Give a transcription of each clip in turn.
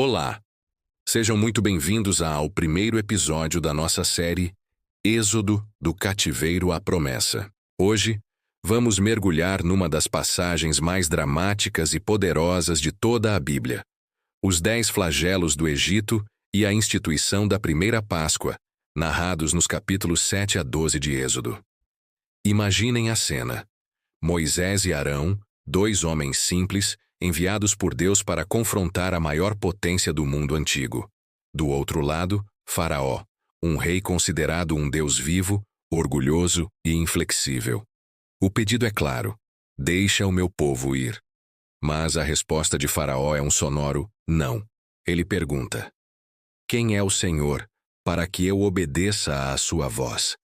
Olá, sejam muito bem-vindos ao primeiro episódio da nossa série Êxodo do Cativeiro à Promessa. Hoje, vamos mergulhar numa das passagens mais dramáticas e poderosas de toda a Bíblia: os 10 flagelos do Egito e a instituição da primeira Páscoa, narrados nos capítulos 7 a 12 de Êxodo. Imaginem a cena: Moisés e Arão, 2 homens simples, enviados por Deus para confrontar a maior potência do mundo antigo. Do outro lado, Faraó, um rei considerado um Deus vivo, orgulhoso e inflexível. O pedido é claro: deixa o meu povo ir. Mas a resposta de Faraó é um sonoro não. Ele pergunta: quem é o Senhor, para que eu obedeça à sua voz?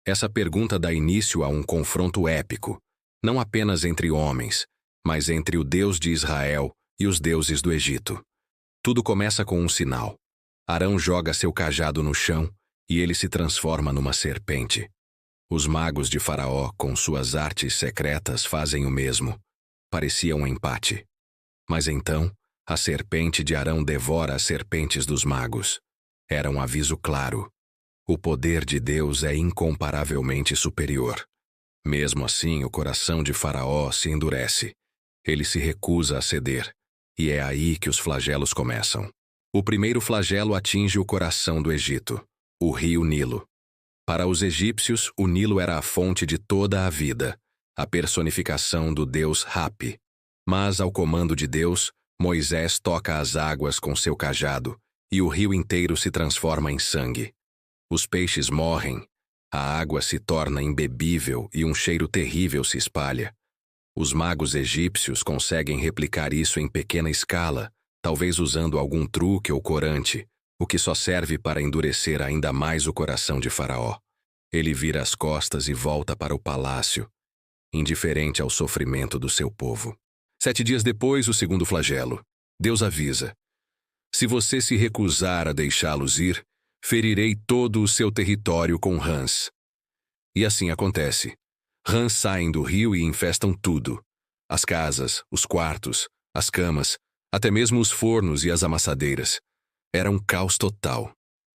Essa pergunta dá início a um confronto épico, não apenas entre homens, mas entre o Deus de Israel e os deuses do Egito. Tudo começa com um sinal. Arão joga seu cajado no chão e ele se transforma numa serpente. Os magos de Faraó, com suas artes secretas, fazem o mesmo. Parecia um empate. Mas então, a serpente de Arão devora as serpentes dos magos. Era um aviso claro: o poder de Deus é incomparavelmente superior. Mesmo assim, o coração de Faraó se endurece. Ele se recusa a ceder, e é aí que os flagelos começam. O primeiro flagelo atinge o coração do Egito, o rio Nilo. Para os egípcios, o Nilo era a fonte de toda a vida, a personificação do deus Hapi. Mas, ao comando de Deus, Moisés toca as águas com seu cajado, e o rio inteiro se transforma em sangue. Os peixes morrem, a água se torna imbebível e um cheiro terrível se espalha. Os magos egípcios conseguem replicar isso em pequena escala, talvez usando algum truque ou corante, o que só serve para endurecer ainda mais o coração de Faraó. Ele vira as costas e volta para o palácio, indiferente ao sofrimento do seu povo. 7 dias depois, o segundo flagelo. Deus avisa: se você se recusar a deixá-los ir, ferirei todo o seu território com rãs. E assim acontece. Rãs saem do rio e infestam tudo: as casas, os quartos, as camas, até mesmo os fornos e as amassadeiras. Era um caos total.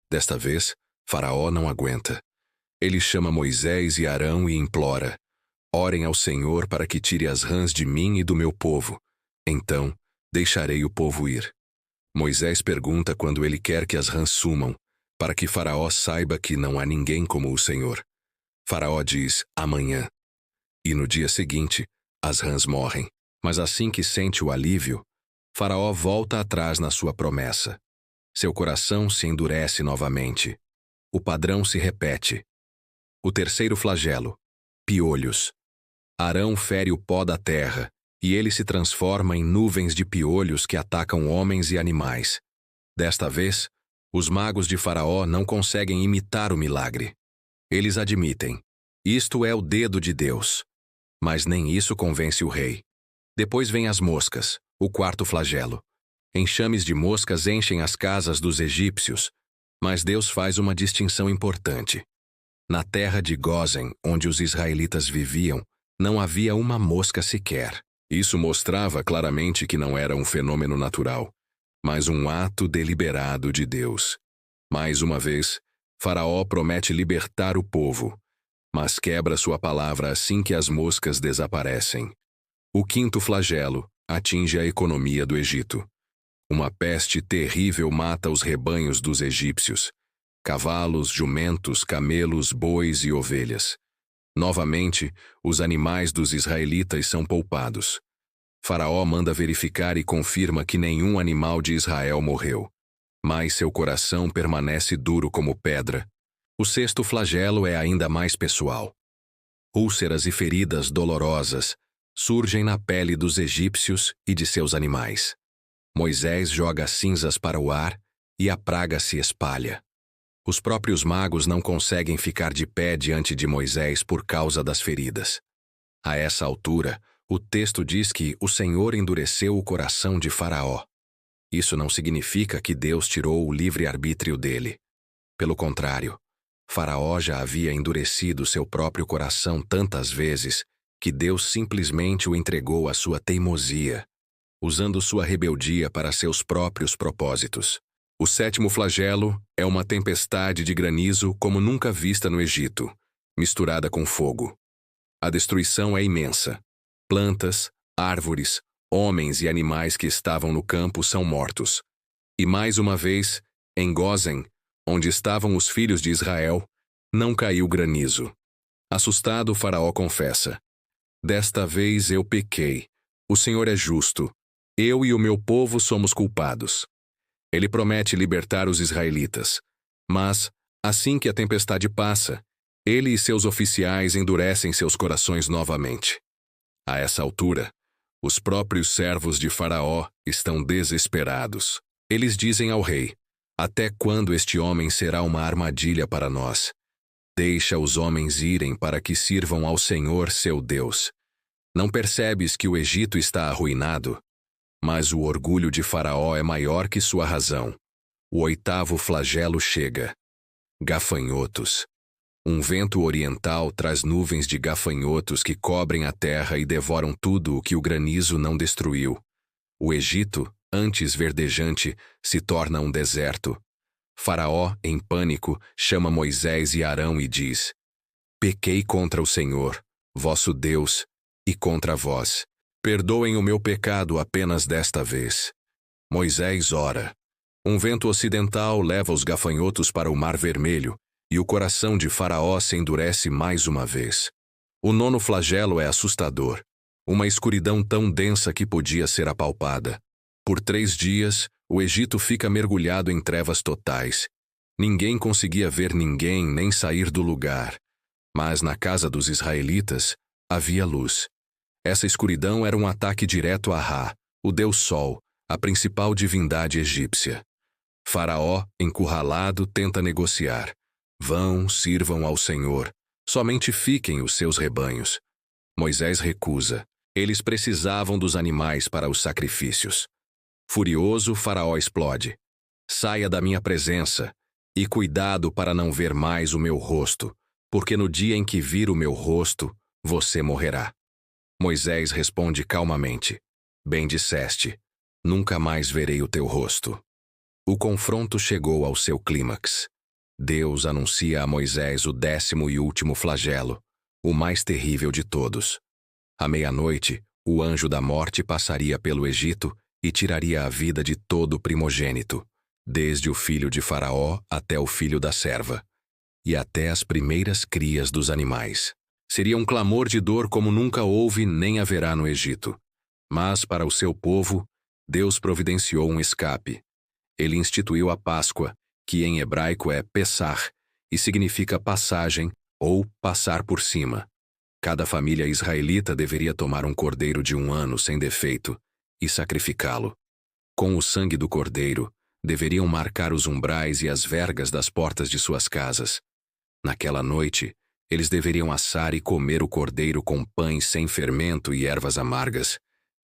Desta vez, Faraó não aguenta. Ele chama Moisés e Arão e implora: orem ao Senhor para que tire as rãs de mim e do meu povo. Então, deixarei o povo ir. Moisés pergunta quando ele quer que as rãs sumam, para que Faraó saiba que não há ninguém como o Senhor. Faraó diz: amanhã. E no dia seguinte, as rãs morrem. Mas assim que sente o alívio, Faraó volta atrás na sua promessa. Seu coração se endurece novamente. O padrão se repete. O terceiro flagelo: piolhos. Arão fere o pó da terra, e ele se transforma em nuvens de piolhos que atacam homens e animais. Desta vez, os magos de Faraó não conseguem imitar o milagre. Eles admitem: isto é o dedo de Deus. Mas nem isso convence o rei. Depois vêm as moscas, o quarto flagelo. Enxames de moscas enchem as casas dos egípcios, mas Deus faz uma distinção importante. Na terra de Gósen, onde os israelitas viviam, não havia uma mosca sequer. Isso mostrava claramente que não era um fenômeno natural, mas um ato deliberado de Deus. Mais uma vez, Faraó promete libertar o povo, mas quebra sua palavra assim que as moscas desaparecem. O quinto flagelo atinge a economia do Egito. Uma peste terrível mata os rebanhos dos egípcios: cavalos, jumentos, camelos, bois e ovelhas. Novamente, os animais dos israelitas são poupados. Faraó manda verificar e confirma que nenhum animal de Israel morreu. Mas seu coração permanece duro como pedra. O sexto flagelo é ainda mais pessoal. Úlceras e feridas dolorosas surgem na pele dos egípcios e de seus animais. Moisés joga cinzas para o ar e a praga se espalha. Os próprios magos não conseguem ficar de pé diante de Moisés por causa das feridas. A essa altura, o texto diz que o Senhor endureceu o coração de Faraó. Isso não significa que Deus tirou o livre-arbítrio dele. Pelo contrário, Faraó já havia endurecido seu próprio coração tantas vezes que Deus simplesmente o entregou à sua teimosia. usando sua rebeldia para seus próprios propósitos. O sétimo flagelo é uma tempestade de granizo como nunca vista no Egito, misturada com fogo. A destruição é imensa. Plantas, árvores, homens e animais que estavam no campo são mortos. E mais uma vez, em Gósen, onde estavam os filhos de Israel, não caiu granizo. Assustado, o faraó confessa: "Desta vez eu pequei. O Senhor é justo. Eu e o meu povo somos culpados." Ele promete libertar os israelitas. Mas, assim que a tempestade passa, ele e seus oficiais endurecem seus corações novamente. A essa altura, os próprios servos de Faraó estão desesperados. Eles dizem ao rei: "Até quando este homem será uma armadilha para nós? Deixa os homens irem para que sirvam ao Senhor seu Deus. Não percebes que o Egito está arruinado?" Mas o orgulho de Faraó é maior que sua razão. O oitavo flagelo chega. Gafanhotos. Um vento oriental traz nuvens de gafanhotos que cobrem a terra e devoram tudo o que o granizo não destruiu. O Egito, antes verdejante, se torna um deserto. Faraó, em pânico, chama Moisés e Arão e diz: "Pequei contra o Senhor, vosso Deus, e contra vós. Perdoem o meu pecado apenas desta vez." Moisés ora. Um vento ocidental leva os gafanhotos para o Mar Vermelho, e o coração de Faraó se endurece mais uma vez. O nono flagelo é assustador. Uma escuridão tão densa que podia ser apalpada. Por 3 dias, o Egito fica mergulhado em trevas totais. Ninguém conseguia ver ninguém nem sair do lugar. Mas na casa dos israelitas havia luz. Essa escuridão era um ataque direto a Ra, o deus Sol, a principal divindade egípcia. Faraó, encurralado, tenta negociar. Vão, sirvam ao Senhor. Somente fiquem os seus rebanhos. Moisés recusa. Eles precisavam dos animais para os sacrifícios. Furioso, Faraó explode. "Saia da minha presença, e cuidado para não ver mais o meu rosto, porque no dia em que vir o meu rosto, você morrerá." Moisés responde calmamente: "Bem disseste, nunca mais verei o teu rosto." O confronto chegou ao seu clímax. Deus anuncia a Moisés o 10º e último flagelo, o mais terrível de todos. À meia-noite, o anjo da morte passaria pelo Egito e tiraria a vida de todo o primogênito, desde o filho de Faraó até o filho da serva, e até as primeiras crias dos animais. Seria um clamor de dor como nunca houve nem haverá no Egito. Mas, para o seu povo, Deus providenciou um escape. Ele instituiu a Páscoa, que em hebraico é Pessah, e significa passagem ou passar por cima. Cada família israelita deveria tomar um cordeiro de 1 ano sem defeito e sacrificá-lo. Com o sangue do cordeiro, deveriam marcar os umbrais e as vergas das portas de suas casas. Naquela noite, eles deveriam assar e comer o cordeiro com pães sem fermento e ervas amargas,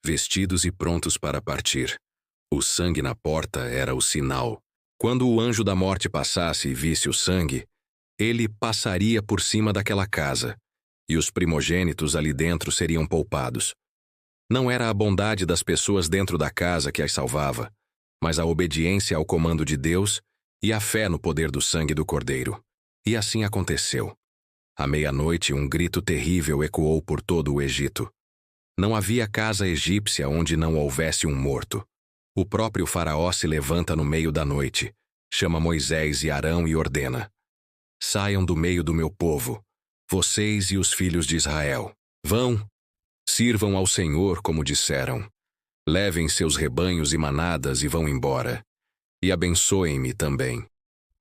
vestidos e prontos para partir. O sangue na porta era o sinal. Quando o anjo da morte passasse e visse o sangue, ele passaria por cima daquela casa, e os primogênitos ali dentro seriam poupados. Não era a bondade das pessoas dentro da casa que as salvava, mas a obediência ao comando de Deus e a fé no poder do sangue do cordeiro. E assim aconteceu. À meia-noite, um grito terrível ecoou por todo o Egito. Não havia casa egípcia onde não houvesse um morto. O próprio faraó se levanta no meio da noite, chama Moisés e Arão e ordena: "Saiam do meio do meu povo, vocês e os filhos de Israel. Vão, sirvam ao Senhor como disseram. Levem seus rebanhos e manadas e vão embora. E abençoem-me também."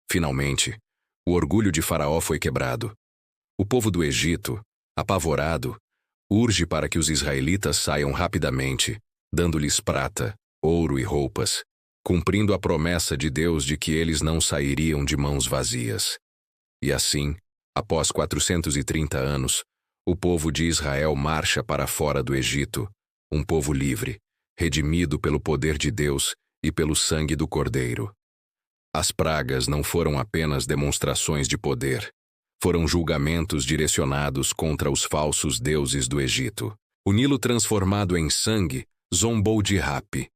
Finalmente, o orgulho de Faraó foi quebrado. O povo do Egito, apavorado, urge para que os israelitas saiam rapidamente, dando-lhes prata, ouro e roupas, cumprindo a promessa de Deus de que eles não sairiam de mãos vazias. E assim, após 430 anos, o povo de Israel marcha para fora do Egito, um povo livre, redimido pelo poder de Deus e pelo sangue do Cordeiro. As pragas não foram apenas demonstrações de poder, foram julgamentos direcionados contra os falsos deuses do Egito. O Nilo transformado em sangue zombou de Rapi.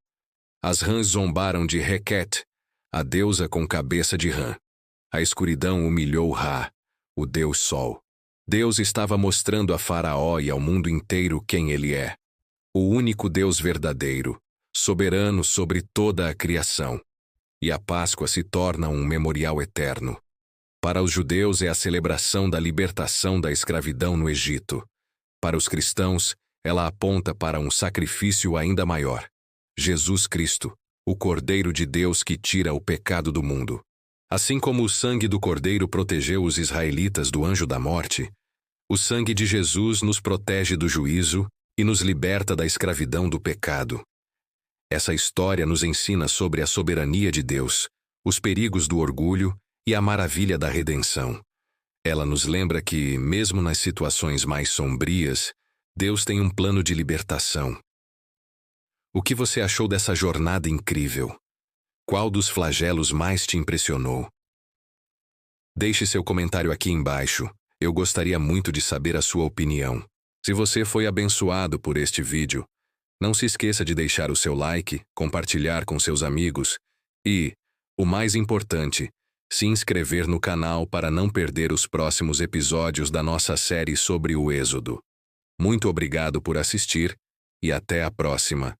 As rãs zombaram de Requete, a deusa com cabeça de rã. A escuridão humilhou Ra, o deus Sol. Deus estava mostrando a Faraó e ao mundo inteiro quem ele é. O único Deus verdadeiro, soberano sobre toda a criação. E a Páscoa se torna um memorial eterno. Para os judeus é a celebração da libertação da escravidão no Egito. Para os cristãos, ela aponta para um sacrifício ainda maior. Jesus Cristo, o Cordeiro de Deus que tira o pecado do mundo. Assim como o sangue do Cordeiro protegeu os israelitas do anjo da morte, o sangue de Jesus nos protege do juízo e nos liberta da escravidão do pecado. Essa história nos ensina sobre a soberania de Deus, os perigos do orgulho e a maravilha da redenção. Ela nos lembra que, mesmo nas situações mais sombrias, Deus tem um plano de libertação. O que você achou dessa jornada incrível? Qual dos flagelos mais te impressionou? Deixe seu comentário aqui embaixo. Eu gostaria muito de saber a sua opinião. Se você foi abençoado por este vídeo, não se esqueça de deixar o seu like, compartilhar com seus amigos e, o mais importante, se inscrever no canal para não perder os próximos episódios da nossa série sobre o Êxodo. Muito obrigado por assistir e até a próxima.